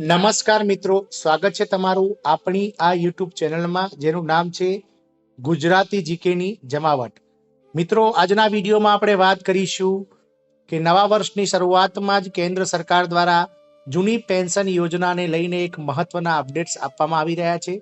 નમસ્કાર મિત્રો, સ્વાગત છે તમારું આપણી આ યુટ્યુબ ચેનલમાં જેનું નામ છે ગુજરાતી જીકેની જમાવટ. મિત્રો, આજના વિડીયોમાં આપણે વાત કરીશું કે નવા વર્ષની શરૂઆતમાં જ કેન્દ્ર સરકાર દ્વારા જૂની પેન્શન યોજનાને લઈને એક મહત્વના અપડેટ્સ આપવામાં આવી રહ્યા છે.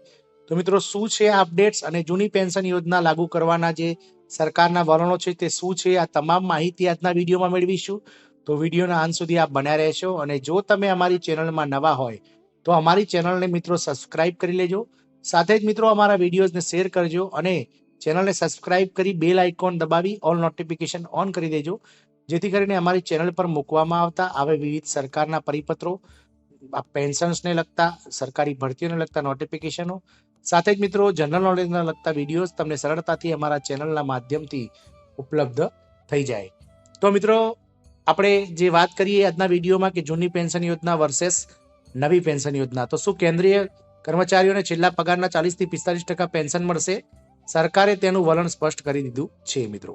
તો મિત્રો, શું છે આ અપડેટ્સ અને જૂની પેન્શન યોજના લાગુ કરવાના જે સરકારના વલણો છે તે શું છે, આ તમામ માહિતી આજના વિડીયોમાં મેળવીશું. તો વિડીયોના અંત સુધી આપ બન્યા રહેશો અને જો તમે અમારી ચેનલમાં નવા હોય તો અમારી ચેનલને મિત્રો સબસ્ક્રાઇબ કરી લેજો. સાથે જ મિત્રો અમારા વિડીયોઝને શેર કરજો અને ચેનલને સબસ્ક્રાઇબ કરી બેલ આઇકોન દબાવી ઓલ નોટિફિકેશન ઓન કરી દેજો, જેથી કરીને અમારી ચેનલ પર મૂકવામાં આવતા આવે વિવિધ સરકારના પરિપત્રો, પેન્શન્સને લગતા, સરકારી ભરતીઓને લગતા નોટિફિકેશનો, સાથે જ મિત્રો જનરલ નોલેજને લગતા વિડીયોઝ તમને સરળતાથી અમારા ચેનલના માધ્યમથી ઉપલબ્ધ થઈ જાય. તો મિત્રો, આપણે જે વાત કરીએ આજના વિડીયોમાં કે જૂની પેન્શન યોજના વર્સેસ નવી પેન્શન યોજના, તો શું કેન્દ્રીય કર્મચારીઓને છેલ્લા પગારના 40 થી 45% પેન્શન મળશે? સરકારે તેનું વલણ સ્પષ્ટ કરી દીધું છે. મિત્રો,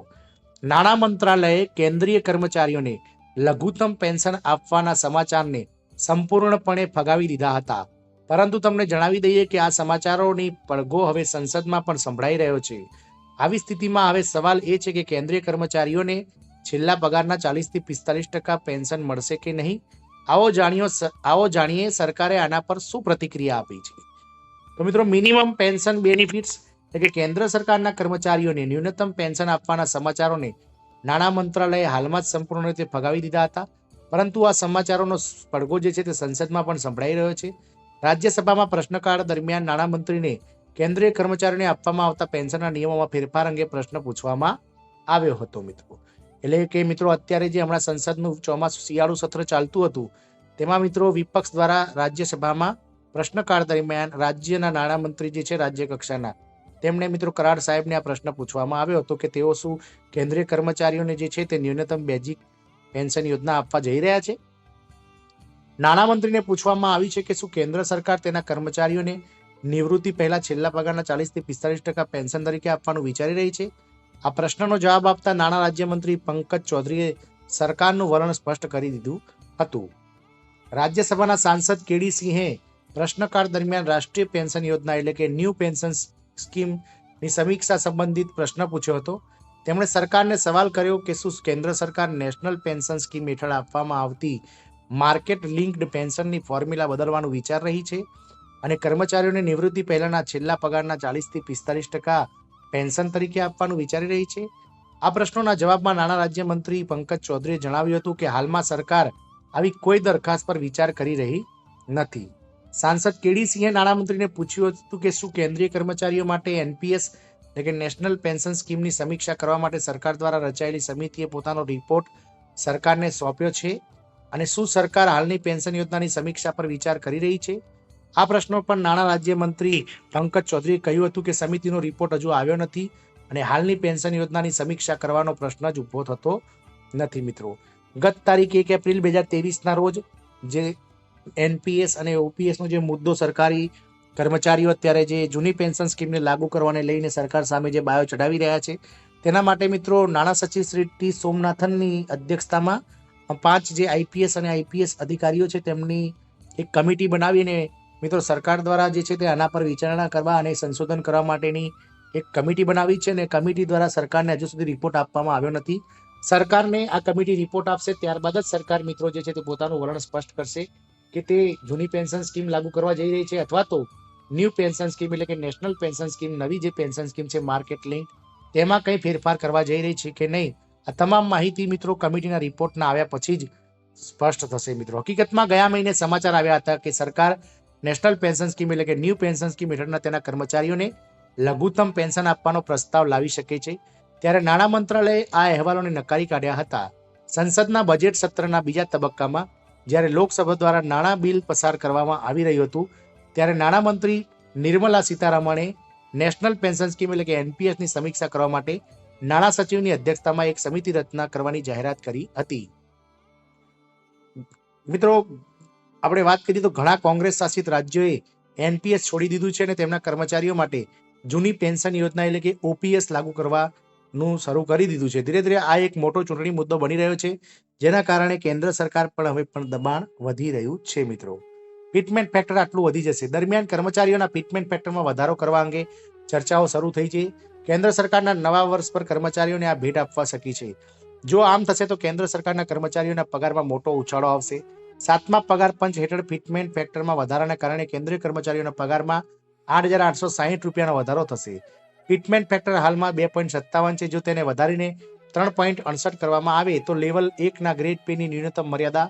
નાણાં મંત્રાલયે કેન્દ્રીય કર્મચારીઓને લઘુત્તમ પેન્શન આપવાના સમાચારને સંપૂર્ણપણે ફગાવી દીધા હતા, પરંતુ તમને જણાવી દઈએ કે આ સમાચારોની પડઘો હવે સંસદમાં પણ સંભળાઈ રહ્યો છે. આવી સ્થિતિમાં હવે સવાલ એ છે કે કેન્દ્રીય કર્મચારીઓને છેલ્લા પગારના 40 થી 45% પેન્શન મળશે કે નહીં. આવો જાણીએ સરકારે આના પર શું પ્રતિક્રિયા આપી છે. તો મિત્રો, મિનિમમ પેન્શન બેનિફિટ્સ એટલે કે કેન્દ્ર સરકારના કર્મચારીઓને ન્યૂનતમ પેન્શન આપવાના સમાચારોને નાણાં મંત્રાલયે હાલમાં જ સંપૂર્ણ રીતે ફગાવી દીધા હતા, પરંતુ આ સમાચારોનો પડઘો જે છે તે સંસદમાં પણ સંભળાઈ રહ્યો છે. રાજ્યસભામાં પ્રશ્નકાળ દરમિયાન નાણામંત્રીને કેન્દ્રીય કર્મચારીઓને આપવામાં આવતા પેન્શનના નિયમોમાં ફેરફાર અંગે પ્રશ્ન પૂછવામાં આવ્યો હતો. મિત્રો, એટલે કે મિત્રો અત્યારે જે હમણાં સંસદનું ચોમાસું શિયાળુ સત્ર ચાલતું હતું તેમાં મિત્રો વિપક્ષ દ્વારા રાજ્યસભામાં પ્રશ્નકાળ દરમિયાન રાજ્યના નાણામંત્રી જે છે રાજ્ય કક્ષાના, તેમને મિત્રો કરાડ સાહેબને આ પ્રશ્ન પૂછવામાં આવ્યો હતો કે તેઓ શું કેન્દ્રીય કર્મચારીઓને જે છે તે ન્યૂનતમ બેઝિક પેન્શન યોજના આપવા જઈ રહ્યા છે. નાણામંત્રીને પૂછવામાં આવી છે કે શું કેન્દ્ર સરકાર તેના કર્મચારીઓને નિવૃત્તિ પહેલા છેલ્લા પગારના 40 થી 45% પેન્શન તરીકે આપવાનું વિચારી રહી છે. આ પ્રશ્નનો જવાબ આપતા નાણાં રાજ્યમંત્રી પંકજ ચૌધરીએ સરકારનું વલણ સ્પષ્ટ કરી દીધું હતું. રાજ્યસભાના સાંસદ કેડી સિંહે પ્રશ્નકાળ દરમિયાન રાષ્ટ્રીય પેન્શન યોજના એટલે કે ન્યૂ પેન્શન સ્કીમની સમીક્ષા સંબંધિત પ્રશ્ન પૂછ્યો હતો. તેમણે સરકારને સવાલ કર્યો કે શું કેન્દ્ર સરકાર નેશનલ પેન્શન સ્કીમ હેઠળ આપવામાં આવતી માર્કેટ લિંક્ડ પેન્શનની ફોર્મ્યુલા બદલવાનું વિચાર રહી છે અને કર્મચારીઓને નિવૃત્તિ પહેલાના છેલ્લા પગારના 40 થી 45% પેન્શન તરીકે આપવાનું વિચારી રહી છે. આ પ્રશ્નોના જવાબમાં નાણાં રાજ્યમંત્રી પંકજ ચૌધરીએ જણાવ્યું હતું કે હાલમાં સરકાર આવી કોઈ દરખાસ્ત પર વિચાર કરી રહી નથી. સાંસદ કેડી સિંહે નાણામંત્રીને પૂછ્યું હતું કે શું કેન્દ્રીય કર્મચારીઓ માટે એનપીએસ એટલે કે નેશનલ પેન્શન સ્કીમની સમીક્ષા કરવા માટે સરકાર દ્વારા રચાયેલી સમિતિએ પોતાનો રિપોર્ટ સરકારને સોંપ્યો છે અને શું સરકાર હાલની પેન્શન યોજનાની સમીક્ષા પર વિચાર કરી રહી છે. આ પ્રશ્નો પર નાણાં રાજ્યમંત્રી પંકજ ચૌધરીએ કહ્યું હતું કે સમિતિનો રિપોર્ટ હજુ આવ્યો નથી અને હાલની પેન્શન યોજનાની સમીક્ષા કરવાનો પ્રશ્ન જ ઉભો થતો નથી. મિત્રો, ગત તારીખ 1 એપ્રિલ 2023ના રોજ જે એનપીએસ અને ઓપીએસનો જે મુદ્દો સરકારી કર્મચારીઓ અત્યારે જે જૂની પેન્શન સ્કીમને લાગુ કરવાને લઈને સરકાર સામે જે બાયો ચડાવી રહ્યા છે, તેના માટે મિત્રો નાણાં સચિવ શ્રી ટી સોમનાથનની અધ્યક્ષતામાં 5 જે આઈપીએસ અને આઈપીએસ અધિકારીઓ છે તેમની એક કમિટી બનાવીને મિત્રો સરકાર દ્વારા જે છે તે આના પર વિચારણા કરવા અને સંશોધન કરવા માટેની એક કમિટી બનાવી છે અને કમિટી દ્વારા સરકારને હજુ સુધી રિપોર્ટ આપવામાં આવ્યો નથી. સરકારને આ કમિટી રિપોર્ટ આપશે ત્યારબાદ જ સરકાર મિત્રો જે છે તે પોતાનું વલણ સ્પષ્ટ કરશે કે તે જૂની પેન્શન સ્કીમ લાગુ કરવા જઈ રહી છે અથવા તો ન્યૂ પેન્શન સ્કીમ એટલે કે નેશનલ પેન્શન સ્કીમ, નવી જે પેન્શન સ્કીમ છે માર્કેટ લિંક, તેમાં કંઈ ફેરફાર કરવા જઈ રહી છે કે નહીં. આ તમામ માહિતી મિત્રો કમિટીના રિપોર્ટના આવ્યા પછી જ સ્પષ્ટ થશે. મિત્રો, હકીકતમાં ગયા મહિને સમાચાર આવ્યા હતા કે સરકાર નેશનલ પેન્શન સ્કીમ એટલે કે ન્યૂ પેન્શન સ્કીમ હેઠળના તેના કર્મચારીઓને લઘુત્તમ પેન્શન આપવાનો પ્રસ્તાવ લાવી શકે છે. ત્યારે નાણાં મંત્રાલયે આ અહેવાલોને નકારી કાઢ્યા હતા. સંસદના બજેટ સત્રના બીજા તબક્કામાં જ્યારે લોકસભા દ્વારા નાણાં બિલ પસાર કરવામાં આવી રહ્યું હતું ત્યારે નાણામંત્રી નિર્મલા સીતારમણે નેશનલ પેન્શન સ્કીમ એટલે કે એનપીએસની સમીક્ષા કરવા માટે નાણાં સચિવની અધ્યક્ષતામાં એક સમિતિ રચના કરવાની જાહેરાત કરી હતી. મિત્રો, આપણે વાત કરીએ તો ઘણા કોંગ્રેસ શાસિત રાજ્યોએ એનપીએસ છોડી દીધું છે અને તેમના કર્મચારીઓ માટે જૂની પેન્શન યોજના એટલે કે ઓપીએસ લાગુ કરવાનું શરૂ કરી દીધું છે. ધીરે ધીરે આ એક મોટો ચૂંટણી મુદ્દો બની રહ્યો છે, જેના કારણે કેન્દ્ર સરકાર પણ હવે પણ દબાણ વધી રહ્યું છે. મિત્રો, ફિટમેન્ટ ફેક્ટર આટલું વધી જશે. દરમિયાન કર્મચારીઓના ફિટમેન્ટ ફેક્ટરમાં વધારો કરવા અંગે ચર્ચાઓ શરૂ થઈ છે. કેન્દ્ર સરકારના નવા વર્ષ પર કર્મચારીઓને આ ભેટ આપવા શકી છે. જો આમ થશે તો કેન્દ્ર સરકારના કર્મચારીઓના પગારમાં મોટો ઉછાળો આવશે. 7મા પગાર પંચ હેઠળ ફિટમેન્ટ ફેક્ટરમાં વધારાના કારણે કેન્દ્રીય કર્મચારીઓના પગારમાં 8,860 રૂપિયાનો વધારો થશે. ફિટમેન્ટ ફેક્ટર હાલમાં 2.57 છે. જો તેને વધારીને 3.68 કરવામાં આવે તો લેવલ 1ના ગ્રેડ પેની ન્યૂનતમ મર્યાદા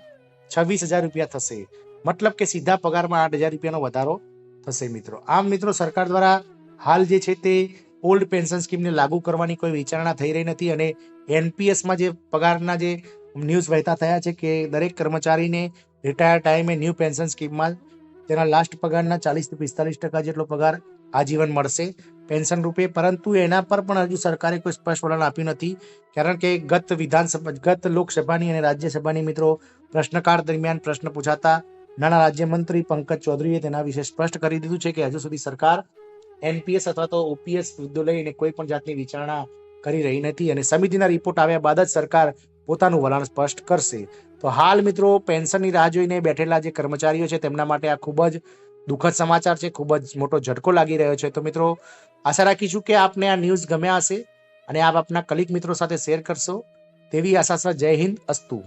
26,000 રૂપિયા થશે. મતલબ કે સીધા પગારમાં 8,000 રૂપિયાનો વધારો થશે મિત્રો. આમ મિત્રો સરકાર દ્વારા હાલ જે છે તે ઓલ્ડ પેન્શન સ્કીમને લાગુ કરવાની કોઈ વિચારણા થઈ રહી નથી અને એનપીએસમાં જે પગારના જે ન્યૂઝ વહેતા થયા છે કે દરેક કર્મચારીને રિટાયર ટાઈમે ન્યૂ પેન્શન સ્કીમમાં તેના લાસ્ટ પગારના 40% થી 45% જેટલો પગાર આજીવન મળશે પેન્શન રૂપે. પરંતુ એના પર પણ હજુ સરકારે કોઈ સ્પષ્ટ વલણ આપ્યું નથી, કારણ કે ગત લોકસભાની અને રાજ્યસભાની મિત્રો પ્રશ્નકાળ દરમિયાન પ્રશ્ન પૂછાતા નાણાં રાજ્યમંત્રી પંકજ ચૌધરીએ તેના વિશે સ્પષ્ટ કરી દીધું છે કે હજુ સુધી સરકાર એનપીએસ અથવા તો ઓપીએસ મુદ્દો લઈને કોઈ પણ જાતની વિચારણા કરી રહી નથી અને સમિતિના રિપોર્ટ આવ્યા બાદ જ સરકાર પોતાનું વલણ સ્પષ્ટ કરશે. તો હાલ મિત્રો પેન્શનની રાહ જોઈને બેઠેલા જે કર્મચારીઓ છે તેમના માટે આ ખૂબ જ દુઃખદ સમાચાર છે, ખૂબ જ મોટો ઝટકો લાગી રહ્યો છે. તો મિત્રો આશા રાખીશું કે આપને આ ન્યૂઝ ગમ્યા હશે અને આપ આપના કલીગ મિત્રો સાથે શેર કરશો તેવી આશા છે. જય હિન્દ, અસ્તુ.